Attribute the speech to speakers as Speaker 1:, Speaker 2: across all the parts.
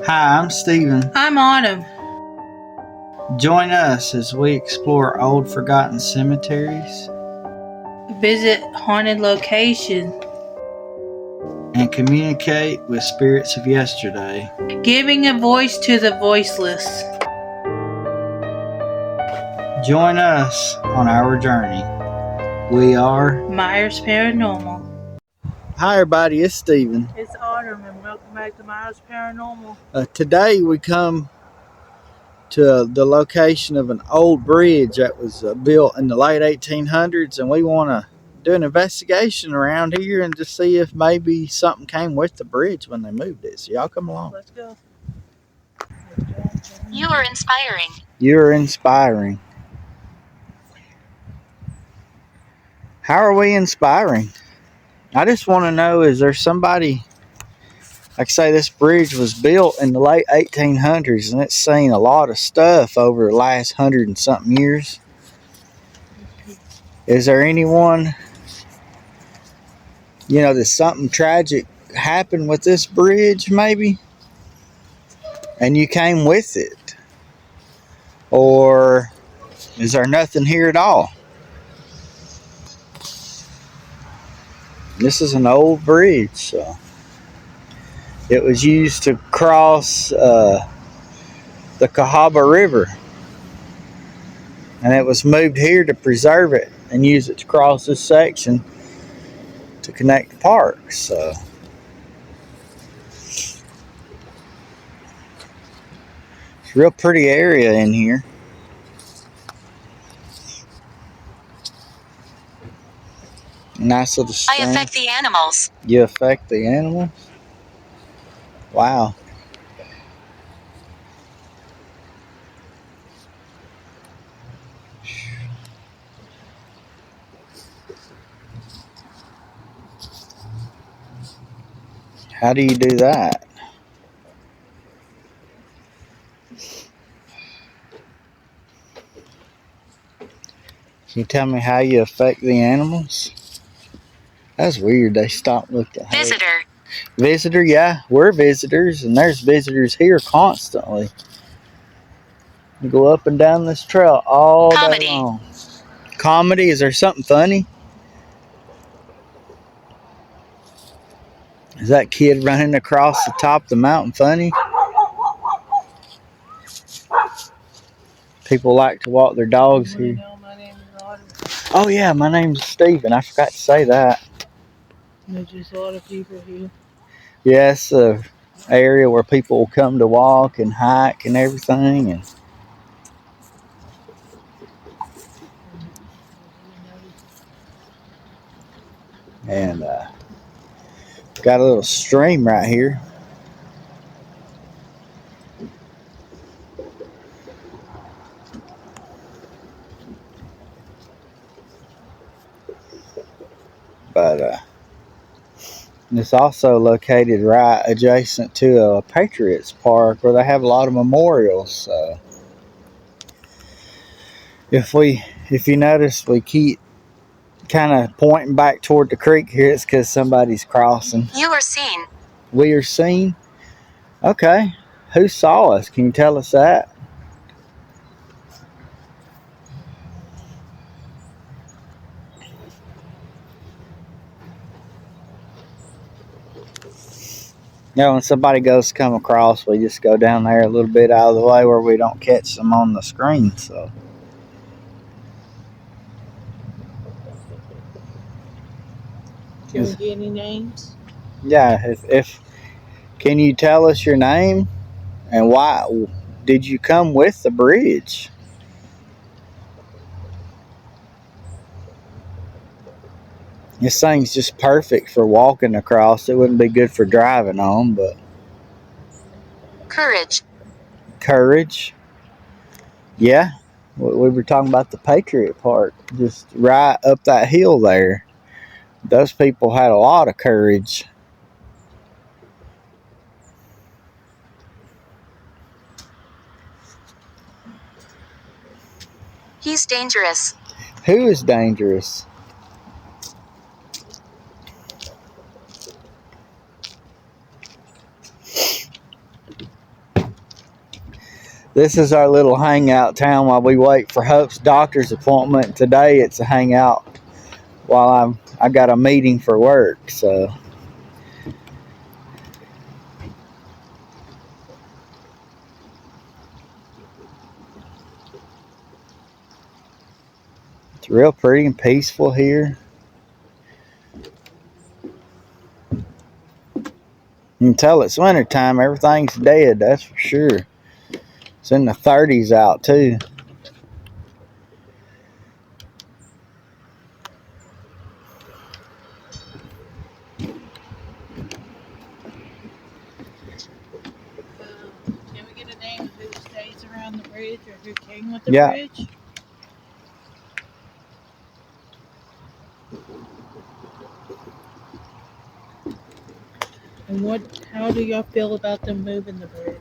Speaker 1: Hi, I'm Steven.
Speaker 2: I'm Autumn.
Speaker 1: Join us as we explore old forgotten cemeteries
Speaker 2: Visit haunted locations,
Speaker 1: and communicate with spirits of yesterday.
Speaker 2: giving a voice to the voiceless.
Speaker 1: Join us on our journey. We are
Speaker 2: Myers Paranormal.
Speaker 1: Hi everybody, it's Steven.
Speaker 2: It's Autumn and welcome back to Myers Paranormal.
Speaker 1: Today we come to the location of an old bridge that was built in the late 1800s, and we want to do an investigation around here and just see if maybe something came with the bridge when they moved it. So y'all come along.
Speaker 2: Let's go.
Speaker 3: You are inspiring.
Speaker 1: You're inspiring. How are we inspiring? I just want to know, is there somebody, like say this bridge was built in the late 1800s and it's seen a lot of stuff over the last 100 and something years. Is there anyone, that something tragic happened with this bridge maybe? And you came with it? Or is there nothing here at all? This is an old bridge, so it was used to cross the Cahaba River, and it was moved here to preserve it and use it to cross this section to connect the parks. So it's a real pretty area in here. Nice little
Speaker 3: I
Speaker 1: stream.
Speaker 3: affect the animals.
Speaker 1: You affect the animals? Wow. How do you do that? Can you tell me how you affect the animals? That's weird. They stopped looking at
Speaker 3: Visitor.
Speaker 1: Visitor, yeah, we're visitors, and there's visitors here constantly. You go up and down this trail all
Speaker 3: Comedy.
Speaker 1: day long. Comedy? Is there something funny? Is that kid running across the top of the mountain funny? People like to walk their dogs here.
Speaker 2: My name is Autumn.
Speaker 1: Oh yeah, my name's Steven. I forgot to say that.
Speaker 2: There's just a lot of people here.
Speaker 1: Yeah, it's an area where people will come to walk and hike and everything. And got a little stream right here. But it's also located right adjacent to a Patriots Park where they have a lot of memorials. So if you notice, we keep kind of pointing back toward the creek here. It's because somebody's crossing.
Speaker 3: You are seen.
Speaker 1: We are seen. Okay, who saw us? Can you tell us that? When somebody goes to come across, we just go down there a little bit out of the way where we don't catch them on the screen. So
Speaker 2: Can we get any names?
Speaker 1: yeah, if can you tell us your name and why did you come with the bridge? This thing's just perfect for walking across. It wouldn't be good for driving on, but
Speaker 3: Courage.
Speaker 1: courage. Yeah, we were talking about the Patriot Park, just right up that hill there. Those people had a lot of courage.
Speaker 3: He's dangerous.
Speaker 1: Who is dangerous? This is our little hangout town while we wait for Hope's doctor's appointment. Today it's a hangout while I got a meeting for work. So it's real pretty and peaceful here. Until it's wintertime, everything's dead, that's for sure. It's in the 30s out too.
Speaker 2: Can we get a name of who stays around the bridge or who came with the
Speaker 1: Yeah.
Speaker 2: bridge? And how do y'all feel about them moving the bridge?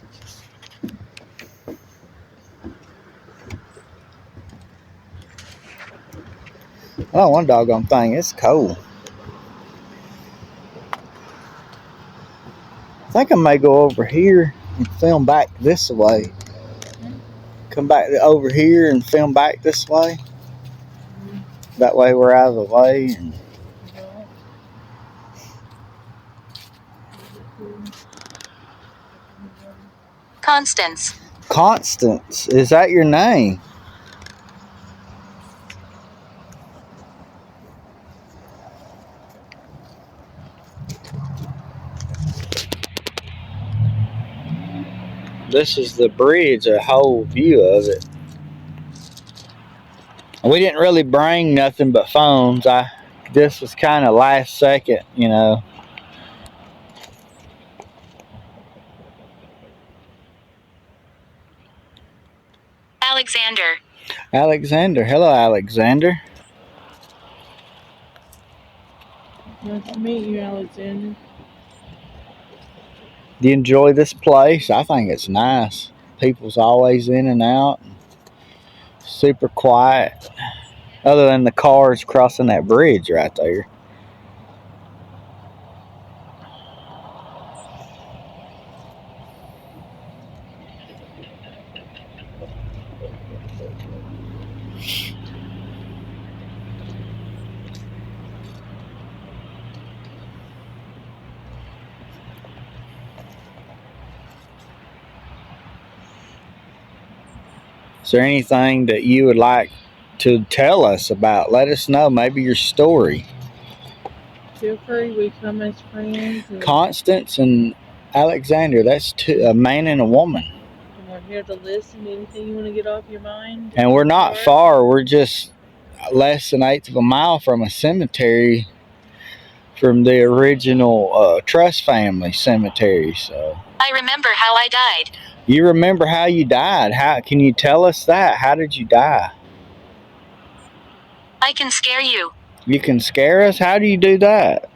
Speaker 1: Oh, one doggone thing, it's cold. I think I may go over here and film back this way. Come back over here and film back this way. That way we're out of the way. And
Speaker 3: Constance.
Speaker 1: Constance, is that your name? This is the bridge, a whole view of it. We didn't really bring nothing but phones. This was kind of last second, you know.
Speaker 3: Alexander.
Speaker 1: Alexander, hello Alexander.
Speaker 2: Nice to meet you, Alexander.
Speaker 1: Do you enjoy this place? I think it's nice. People's always in and out. Super quiet. Other than the cars crossing that bridge right there. Is there anything that you would like to tell us about? Let us know. Maybe your story.
Speaker 2: Feel free, we come as friends.
Speaker 1: Constance and Alexander, that's a man and a woman.
Speaker 2: And we're here to listen. Anything you want to get off your mind?
Speaker 1: And we're not far. We're just less than 1/8 of a mile from a cemetery, from the original Trust family cemetery. So
Speaker 3: I remember how I died.
Speaker 1: you remember how you died? How can you tell us that? How did you die?
Speaker 3: I can scare you.
Speaker 1: You can scare us? How do you do that?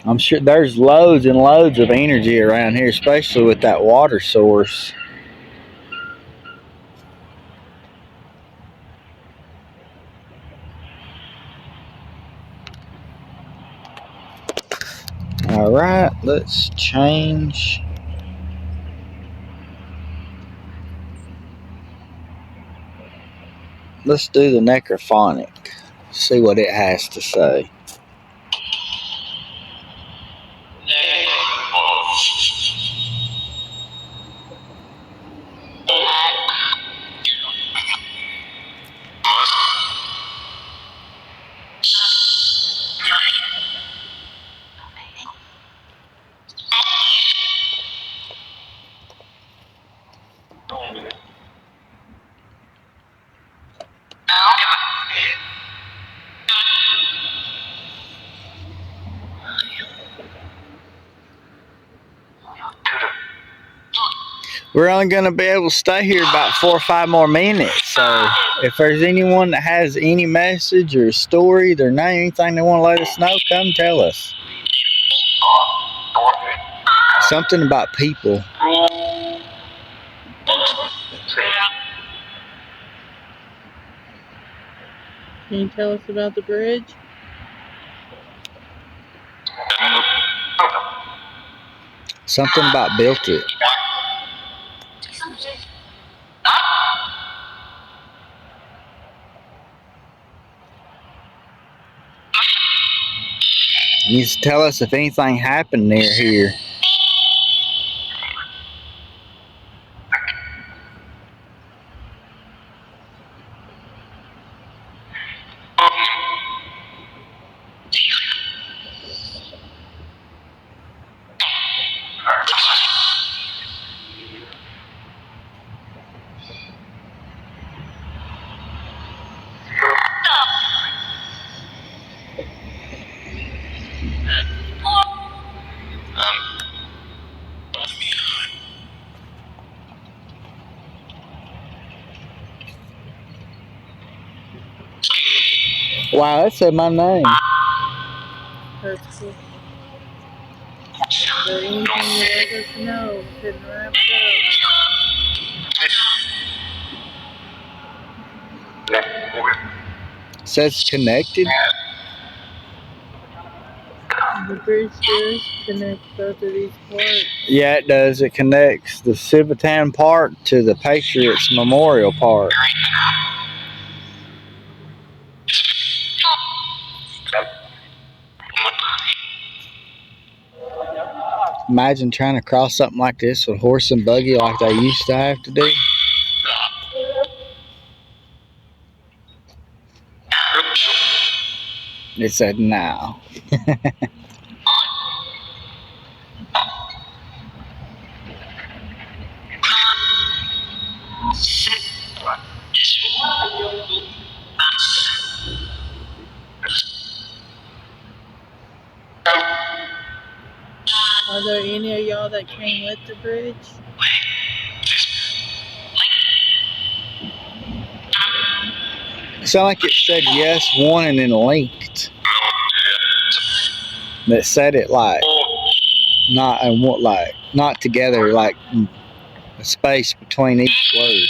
Speaker 1: I'm sure there's loads and loads of energy around here, especially with that water source. All right, let's change. Let's do the necrophonic. See what it has to say. we're only going to be able to stay here about 4 or 5 more minutes. So if there's anyone that has any message or story, their name, anything they want to let us know, come tell us. Something about people.
Speaker 2: Can you tell us about the bridge?
Speaker 1: Something about built it. You just tell us if anything happened near here. Wow, that said my name.
Speaker 2: That's cool. Is there anything you'd like us to know? Couldn't wrap it
Speaker 1: It says connected.
Speaker 2: up. The bridge does connect both of these parts.
Speaker 1: Yeah, it does. It connects the Civitan Park to the Patriots Memorial Park. Imagine trying to cross something like this with horse and buggy like they used to have to do. It said no.
Speaker 2: Are there any of y'all that came with the bridge?
Speaker 1: It sounded like it said yes, one, and then linked. That said it like not and what like not together, like a space between each word.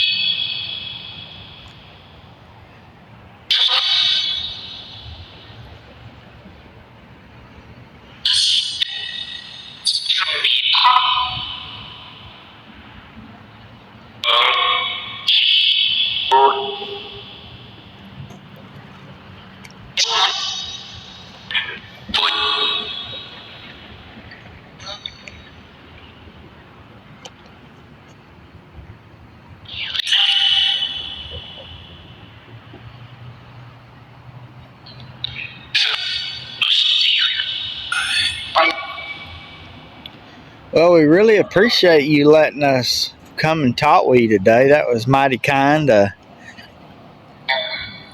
Speaker 1: Well, we really appreciate you letting us come and talk with you today. That was mighty kind.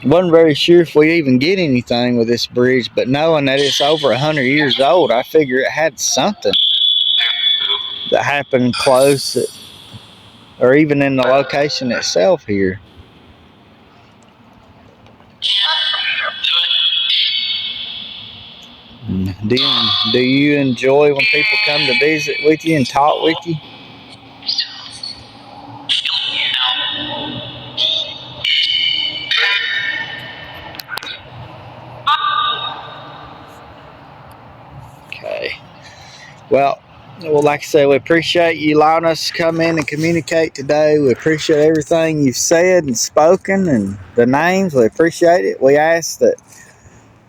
Speaker 1: Wasn't very sure if we even get anything with this bridge, but knowing that it's over 100 years old, I figure it had something that happened close, or even in the location itself here. Do you enjoy when people come to visit with you and talk with you? Okay. Well, like I said, we appreciate you allowing us to come in and communicate today. We appreciate everything you've said and spoken and the names. We appreciate it. We ask that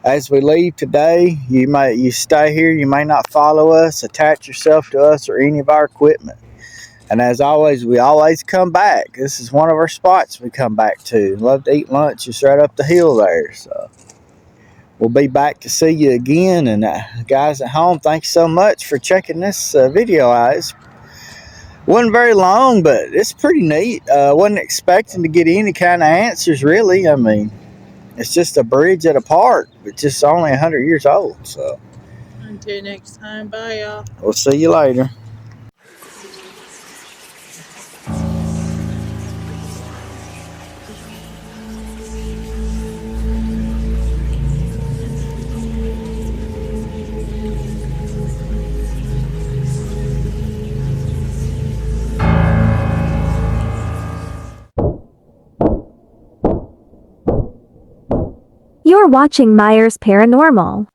Speaker 1: as we leave today, you stay here. You may not follow us, attach yourself to us or any of our equipment. And as always, we always come back. This is one of our spots we come back to. Love to eat lunch just right up the hill there. So we'll be back to see you again. And guys at home, thanks so much for checking this video out. It wasn't very long, but it's pretty neat. Wasn't expecting to get any kind of answers, really. I mean, it's just a bridge at a park, but just only 100 years old. So
Speaker 2: Until next time, bye y'all.
Speaker 1: we'll see you later.
Speaker 4: watching Myers Paranormal.